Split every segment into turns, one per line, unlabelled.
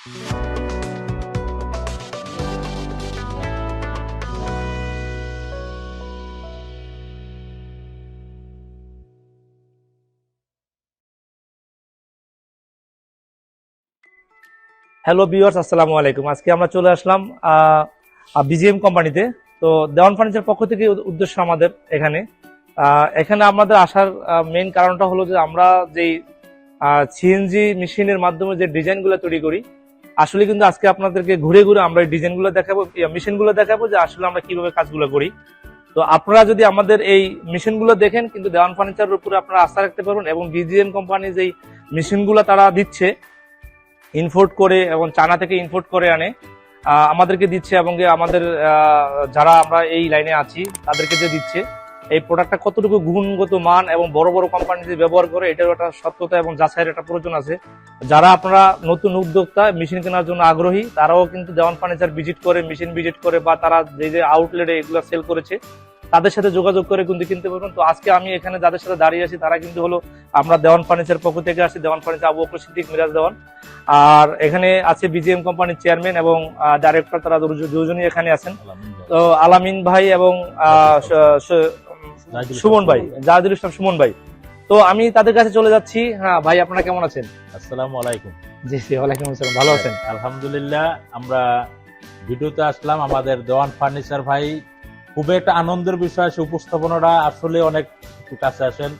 Hello viewers, আসসালামু আলাইকুম। আজকে আমরা চলে আসলাম বিজিএম কোম্পানিতে। তো দেওয়ান ফার্নিচার পক্ষ থেকে উদ্দেশ্য আমাদের এখানে আমাদের আসার মেইন কারণটা হলো যে আমরা যেই সিএনজি মেশিনের মাধ্যমে যে ডিজাইনগুলো তৈরি করি, আসলে কিন্তু আজকে আপনাদেরকে ঘুরে ঘুরে আমরা এই ডিজাইনগুলো দেখাবো, মেশিনগুলো দেখাবো যে আসলে আমরা কিভাবে কাজগুলো করি। তো আপনারা যদি আমাদের এই মেশিনগুলো দেখেন, কিন্তু দেওয়ান ফার্নিচারের উপরে আপনারা আস্থা রাখতে পারবেন। এবং বিজিএম কোম্পানি যেই মেশিনগুলো তারা দিচ্ছে ইনপোর্ট করে এবং চায়না থেকে ইনপোর্ট করে আনে আমাদেরকে দিচ্ছে, এবং আমাদের যারা আমরা এই লাইনে আছি তাদেরকে যে দিচ্ছে, এই প্রোডাক্টটা কতটুকু গুণগত মান এবং বড় বড় কোম্পানিতে ব্যবহার করে, এটার একটা সত্যতা এবং যাচাইয়ের একটা প্রয়োজন আছে। যারা আপনারা নতুন উদ্যোক্তা মেশিন কেনার জন্য আগ্রহী, তারাও কিন্তু দেওয়ান ফার্নিচার ভিজিট করে, মেশিন ভিজিট করে, বা তারা যে আউটলেটে এগুলো সেল করেছে তাদের সাথে যোগাযোগ করে কিন্তু কিনতে পারবেন। তো আজকে আমি এখানে যাদের সাথে দাঁড়িয়ে আছি তারা কিন্তু হলো আমরা দেওয়ান ফার্নিচার পক্ষ থেকে আসছি, দেওয়ান ফার্নিচার আবু বকর সিদ্দিক, মিরাজ দেওয়ান। আর এখানে আছে বিজিএম কোম্পানির চেয়ারম্যান এবং ডাইরেক্টর, তারা দুজনই এখানে আছেন। তো আলামিন ভাই এবং সুমন ভাই, জাহিদুল ইসলাম সুমন ভাই। তো আমি তাদের কাছে চলে যাচ্ছি। হ্যাঁ ভাই, আপনারা কেমন আছেন?
আসসালামু আলাইকুম।
জি জি, ওয়ালাইকুম আসসালাম। ভালো আছেন?
আলহামদুলিল্লাহ। আমরা ভিডিওতে আসলাম, আমাদের দেওয়ান ফার্নিচার ভাই খুবই একটা আনন্দের বিষয়, সে উপস্থাপনাটা আসলে অনেক কাছে আসেন,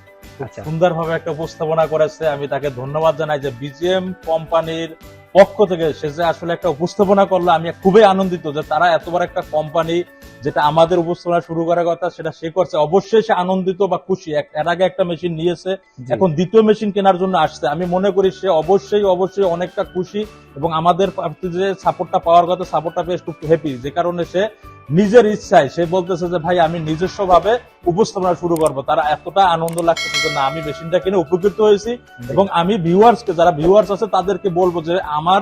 সুন্দরভাবে একটা উপস্থাপনা করেছে। আমি তাকে ধন্যবাদ জানাই যে বিজিএম কোম্পানির পক্ষ থেকে সে যে আসলে একটা উপস্থাপনা করলো। আমি খুবই আনন্দিত যে তারা এত বড় একটা কোম্পানি, যেটা আমাদের উপস্থাপনা শুরু করার কথা সেটা সে করছে। অবশ্যই সে আনন্দিত বা খুশি। এর আগে একটা মেশিন নিয়েছে, এখন দ্বিতীয় মেশিন কেনার জন্য আসছে। আমি মনে করি সে অবশ্যই অনেকটা খুশি, এবং আমাদের যে সাপোর্টটা পাওয়ার কথা, সাপোর্টটা পেয়ে খুব হ্যাপি। যে কারণে সে নিজের ইচ্ছায় সে বলতেছে যে ভাই আমি নিজস্ব ভাবে উপস্থাপনা শুরু করবো। তারা এতটা আনন্দ লাগতেছে যে না, আমি মেশিনটা কিনে উপকৃত হয়েছি। এবং আমি ভিউয়ার্সকে, যারা ভিউয়ার্স আছে তাদেরকে বলবো যে আমার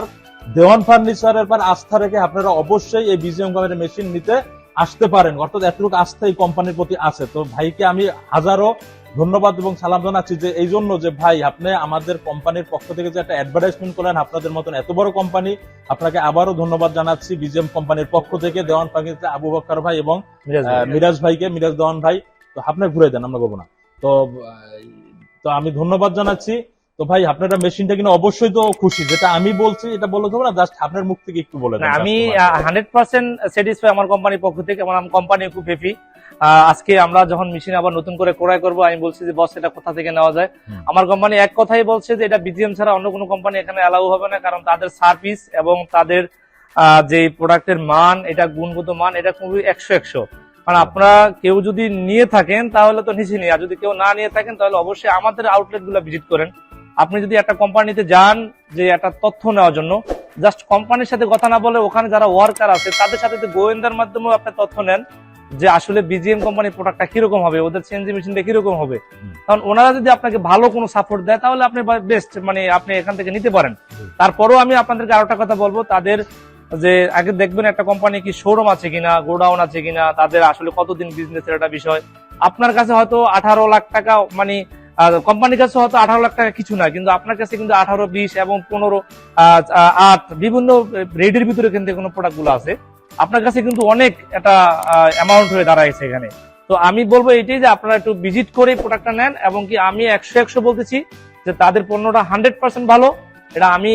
দেওয়ান ফার্নিচারের পর আস্থা রেখে আপনারা অবশ্যই এই বিজিএম কোম্পানির মেশিন নিতে আসতে পারেন। অর্থাৎ এতটুকু আস্থা এই কোম্পানির প্রতি আছে। তো ভাইকে আমি হাজারো ধন্যবাদ এবং সালাম জানাচ্ছি যে এই জন্য যে ভাই আপনি আমাদের কোম্পানির পক্ষ থেকে যে একটা অ্যাডভার্টাইজমেন্ট করলেন, আপনাদের মতন এত বড় কোম্পানি, আপনাকে আবারও ধন্যবাদ জানাচ্ছি বিজিএম কোম্পানির পক্ষ থেকে। দেওয়ান ফার্নিচার আবু বকর ভাই এবং মিরাজ ভাইকে, মিরাজ দেওয়ান ভাই। তো আপনি ঘুরে দেন, আমরা বলবো না। তো আমি ধন্যবাদ জানাচ্ছি। তো ভাই আপনারা মেশিনটা কিনে অবশ্যই তো খুশি, যেটা আমি বলছি এটা বলে দেবো না, জাস্ট আপনার মুখ থেকে একটু বলে দেন।
আমি 100% স্যাটিসফাই আমার কোম্পানির পক্ষ থেকে, আমার কোম্পানি খুব হ্যাপি। আজকে আমরা যখন মেশিন আবার নতুন করে ক্রয় করবো, আমি বলছি যে বস এটা কোথা থেকে নেওয়া যায়। আমার কোম্পানি এক কথাই বলছে যে এটা বিজিএম ছাড়া অন্য কোনো কোম্পানি এখানে অ্যালাউ হবে না, কারণ তাদের সার্ভিস এবং তাদের যে প্রোডাক্টের মান, এটা গুণগত মান, এটা খুবই 100-100। কারণ আপনারা কেউ যদি নিয়ে থাকেন তাহলে তো নিচে নিয়ে, আর যদি কেউ না নিয়ে থাকেন তাহলে অবশ্যই আমাদের আউটলেট গুলো ভিজিট করেন। আপনি যদি একটা কোম্পানিতে যান যে একটা তথ্য নেওয়ার জন্য, জাস্ট কোম্পানির সাথে কথা না বলে ওখানে যারা ওয়ার্কার আছে তাদের সাথে গোয়েন্দার মাধ্যমে আপনি তথ্য নেন যে আসলে বিজিএম কোম্পানির প্রোডাক্টটা কিরকম হবে, ওদের সিএনজি মেশিনটা কিরকম হবে। কারণ ওনারা যদি আপনাকে ভালো কোনো সাপোর্ট দেয় তাহলে আপনি বেস্ট, মানে আপনি এখান থেকে নিতে পারেন। তারপরেও আমি আপনাদেরকে আরো একটা কথা বলবো, তাদের যে আগে দেখবেন একটা কোম্পানি কি শোরুম আছে কিনা, গোডাউন আছে কিনা, তাদের আসলে কতদিন বিজনেসের একটা বিষয়। আপনার কাছে হয়তো 18 লাখ টাকা, মানে কোম্পানির কাছে হয়তো 18 লাখ টাকা কিছু না, কিন্তু আপনার কাছে কিন্তু 18, 20 এবং 15, 8 বিভিন্ন রেডের ভিতরে কিন্তু কোনো প্রোডাক্ট গুলো আছে। আপনার কাছে কিন্তু অনেক একটা অ্যামাউন্ট হয়ে দাঁড়াইছে এখানে। তো আমি বলবো এটাই যে আপনারা একটু ভিজিট করে প্রোডাক্টটা নেন, এবং কি আমি 100-100 বলতেছি যে তাদের পণ্যটা 100% ভালো। এটা আমি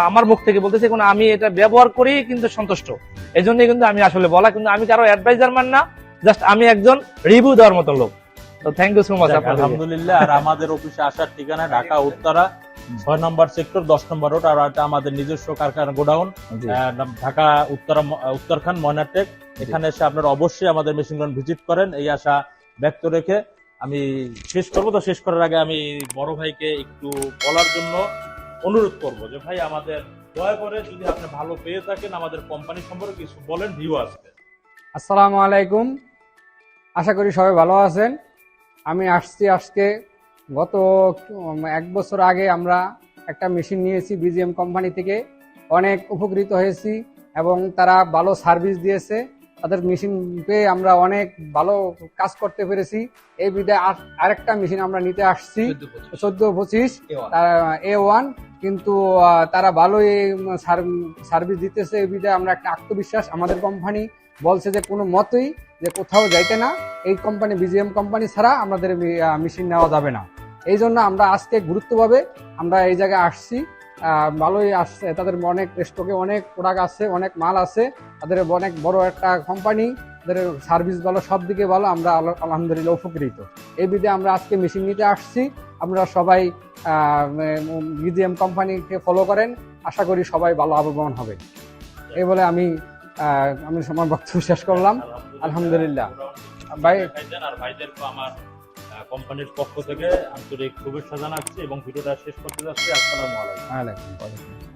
আমার মুখ থেকে বলতেছি, কারণ আমি এটা ব্যবহার করেই কিন্তু সন্তুষ্ট। এই জন্যই কিন্তু আমি আসলে বলা, কিন্তু আমি কারো অ্যাডভাইজার মান না, জাস্ট আমি একজন রিভিউ দেওয়ার মতো লোক। তো থ্যাংক ইউ সো মাচ।
আলহামদুলিল্লাহ। আর আমাদের অফিসে আসার ঠিকানা ঢাকা উত্তরা 6 নম্বর সেক্টর, 10 নম্বর রোড। আর এটা আমাদের নিজস্ব কারখানা গোডাউন, ঢাকা উত্তরখান ময়নাটেক। এখানে এসে আপনারা অবশ্যই আমাদের মেশিন ভিজিট করেন, এই আশা ব্যক্ত রেখে আমি শেষ করবো। তো শেষ করার আগে আমি বড় ভাইকে একটু বলার জন্য অনুরোধ করবো যে ভাই আমাদের দয়া করে যদি আপনি ভালো পেয়ে থাকেন আমাদের কোম্পানি সম্পর্কে কিছু বলেন ভিউয়ার্সকে।
আসসালামু আলাইকুম, আশা করি সবাই ভালো আছেন। আমি আসছি আজকে, গত 1 বছর আগে আমরা একটা মেশিন নিয়েছি বিজিএম কোম্পানি থেকে, অনেক উপকৃত হয়েছি এবং তারা ভালো সার্ভিস দিয়েছে তাদের মেশিন পেয়ে আমরা অনেক ভালো কাজ করতে পেরেছি। এই বিধায় আরেকটা মেশিন আমরা নিতে আসছি 14-25 A1, কিন্তু তারা ভালোই সার্ভিস দিতেছে। এই বিধায় আমরা একটা আত্মবিশ্বাস, আমাদের কোম্পানি বলছে যে কোনো মতেই যে কোথাও যাইতে না, এই কোম্পানি BGM কোম্পানি ছাড়া আমাদের মেশিন নেওয়া যাবে না। এই জন্য আমরা আজকে গুরুত্বভাবে আমরা এই জায়গায় আসছি। ভালোই আসছে, তাদের অনেক স্টকে অনেক প্রোডাক্ট আছে, অনেক মাল আছে, তাদের অনেক বড় একটা কোম্পানি, তাদের সার্ভিস ভালো, সব দিকে ভালো, আমরা আলহামদুলিল্লাহ উপকৃত। এই বিধায় আমরা আজকে মেশিন নিতে আসছি। আপনারা সবাই BGM কোম্পানিকে ফলো করেন, আশা করি সবাই ভালো লাভবান হবে। এই বলে আমি আমার বক্তব্য শেষ করলাম। আলহামদুলিল্লাহ। ভাই
আর ভাইদেরকে আমার কোম্পানির পক্ষ থেকে আন্তরিক শুভেচ্ছা জানাচ্ছি এবং ভিডিওটা শেষ করতে যাচ্ছি। আসসালামু আলাইকুম।
ওয়ালাইকুম আসসালাম।